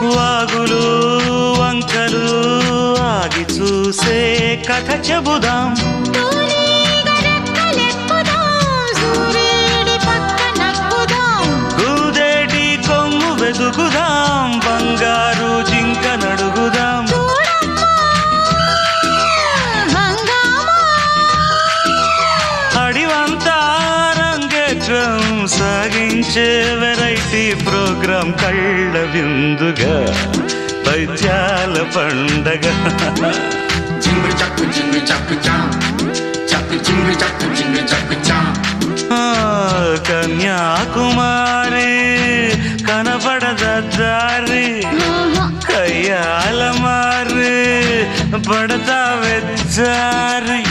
వాగులు వంకలు ఆగి చూసే కథ చెబుదాం. గూదేటి కొమ్ము వెతుకుదాం, బంగారు జింక నడుగుదాం. అడివంతా రంగేట్రం సాగించే వెరైటీ ప్రోగ్రాం కళ్ళ విందుగా పైత్యాల పండగ. కన్యాకుమారి కనపడద దారి, కయ్యాల మారి పడతా వెచ్చారి.